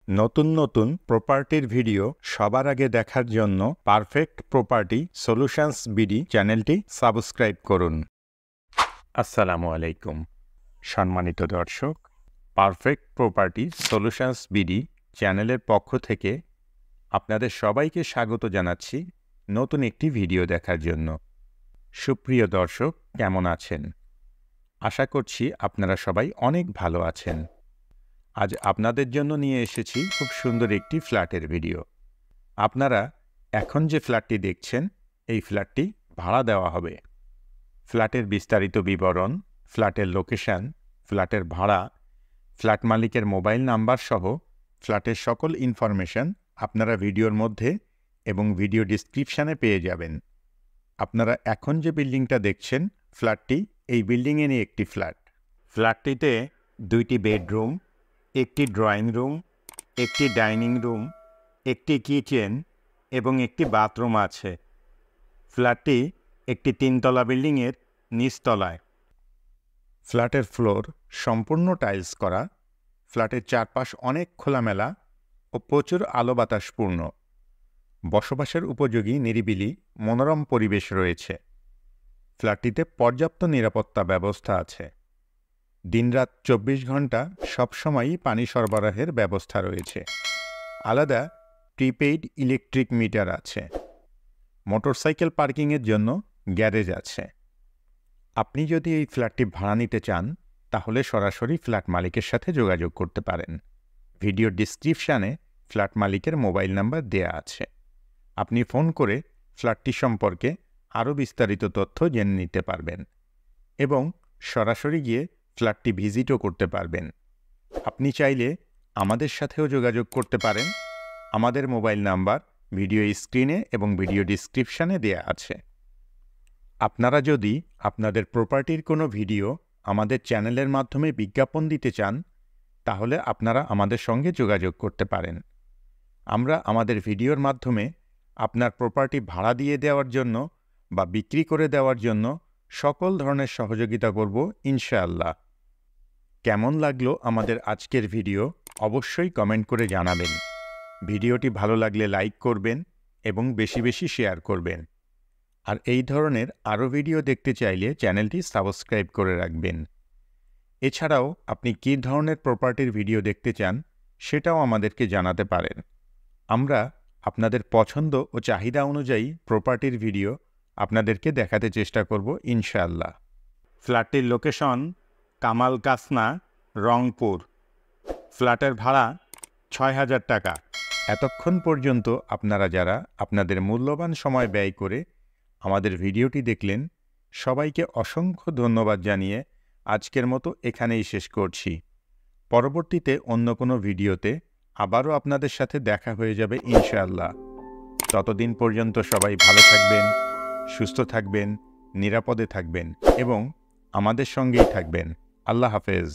নতুন নতুন প্রপার্টির ভিডিও সবার আগে দেখার জন্য পারফেক্ট প্রপার্টি সলিউশনস বিডি চ্যানেলটি সাবস্ক্রাইব করুন। আসসালামু আলাইকুম সম্মানিত দর্শক, পারফেক্ট প্রপার্টি সলিউশনস বিডি চ্যানেলের পক্ষ থেকে আপনাদের সবাইকে স্বাগত জানাচ্ছি নতুন একটি ভিডিও দেখার জন্য। সুপ্রিয় দর্শক, কেমন আছেন? আশা করছি আপনারা সবাই অনেক ভালো আছেন। আজ আপনাদের জন্য নিয়ে এসেছি খুব সুন্দর একটি ফ্ল্যাটের ভিডিও। আপনারা এখন যে ফ্ল্যাটটি দেখছেন, এই ফ্ল্যাটটি ভাড়া দেওয়া হবে। ফ্ল্যাটের বিস্তারিত বিবরণ, ফ্ল্যাটের লোকেশন, ফ্ল্যাটের ভাড়া, ফ্ল্যাট মালিকের মোবাইল নাম্বার সহ ফ্ল্যাটের সকল ইনফরমেশন আপনারা ভিডিওর মধ্যে এবং ভিডিও ডিসক্রিপশানে পেয়ে যাবেন। আপনারা এখন যে বিল্ডিংটা দেখছেন, ফ্ল্যাটটি এই বিল্ডিংয়েরই একটি ফ্ল্যাট। ফ্ল্যাটটিতে 2টি বেডরুম, একটি ড্রয়িং রুম, একটি ডাইনিং রুম, একটি কিচেন এবং একটি বাথরুম আছে। ফ্ল্যাটটি একটি 3তলা বিল্ডিংয়ের নিচতলায়। ফ্ল্যাটের ফ্লোর সম্পূর্ণ টাইলস করা। ফ্ল্যাটের চারপাশ অনেক খোলামেলা ও প্রচুর আলো বাতাসপূর্ণ। বসবাসের উপযোগী নিরিবিলি মনোরম পরিবেশ রয়েছে। ফ্ল্যাটটিতে পর্যাপ্ত নিরাপত্তা ব্যবস্থা আছে। দিনরাত 24 ঘন্টা সবসময়ই পানি সরবরাহের ব্যবস্থা রয়েছে। আলাদা প্রিপেইড ইলেকট্রিক মিটার আছে। মোটরসাইকেল পার্কিংয়ের জন্য গ্যারেজ আছে। আপনি যদি এই ফ্ল্যাটটি ভাড়া নিতে চান, তাহলে সরাসরি ফ্ল্যাট মালিকের সাথে যোগাযোগ করতে পারেন। ভিডিও ডিসক্রিপশানে ফ্ল্যাট মালিকের মোবাইল নাম্বার দেয়া আছে। আপনি ফোন করে ফ্ল্যাটটি সম্পর্কে আরও বিস্তারিত তথ্য জেনে নিতে পারবেন এবং সরাসরি গিয়ে ফ্ল্যাটটি ভিজিটও করতে পারবেন। আপনি চাইলে আমাদের সাথেও যোগাযোগ করতে পারেন। আমাদের মোবাইল নাম্বার ভিডিও স্ক্রিনে এবং ভিডিও ডিসক্রিপশানে দেয়া আছে। আপনারা যদি আপনাদের প্রপার্টির কোনো ভিডিও আমাদের চ্যানেলের মাধ্যমে বিজ্ঞাপন দিতে চান, তাহলে আপনারা আমাদের সঙ্গে যোগাযোগ করতে পারেন। আমরা আমাদের ভিডিওর মাধ্যমে আপনার প্রপার্টি ভাড়া দিয়ে দেওয়ার জন্য বা বিক্রি করে দেওয়ার জন্য সকল ধরনের সহযোগিতা করব ইনশাআল্লাহ। কেমন লাগলো আমাদের আজকের ভিডিও অবশ্যই কমেন্ট করে জানাবেন। ভিডিওটি ভালো লাগলে লাইক করবেন এবং বেশি বেশি শেয়ার করবেন। আর এই ধরনের আরও ভিডিও দেখতে চাইলে চ্যানেলটি সাবস্ক্রাইব করে রাখবেন। এছাড়াও আপনি কী ধরনের প্রপার্টির ভিডিও দেখতে চান, সেটাও আমাদেরকে জানাতে পারেন। আমরা আপনাদের পছন্দ ও চাহিদা অনুযায়ী প্রপার্টির ভিডিও আপনাদেরকে দেখাতে চেষ্টা করব ইনশাআল্লাহ। ফ্ল্যাটটির লোকেশন কামাল কাসনা, রংপুর। ফ্ল্যাটের ভাড়া ৬,০০০ টাকা। এতক্ষণ পর্যন্ত আপনারা যারা আপনাদের মূল্যবান সময় ব্যয় করে আমাদের ভিডিওটি দেখলেন, সবাইকে অসংখ্য ধন্যবাদ জানিয়ে আজকের মতো এখানেই শেষ করছি। পরবর্তীতে অন্য কোনো ভিডিওতে আবারও আপনাদের সাথে দেখা হয়ে যাবে ইনশাআল্লাহ। ততদিন পর্যন্ত সবাই ভালো থাকবেন, সুস্থ থাকবেন, নিরাপদে থাকবেন এবং আমাদের সঙ্গেই থাকবেন। আল্লাহ হাফেজ।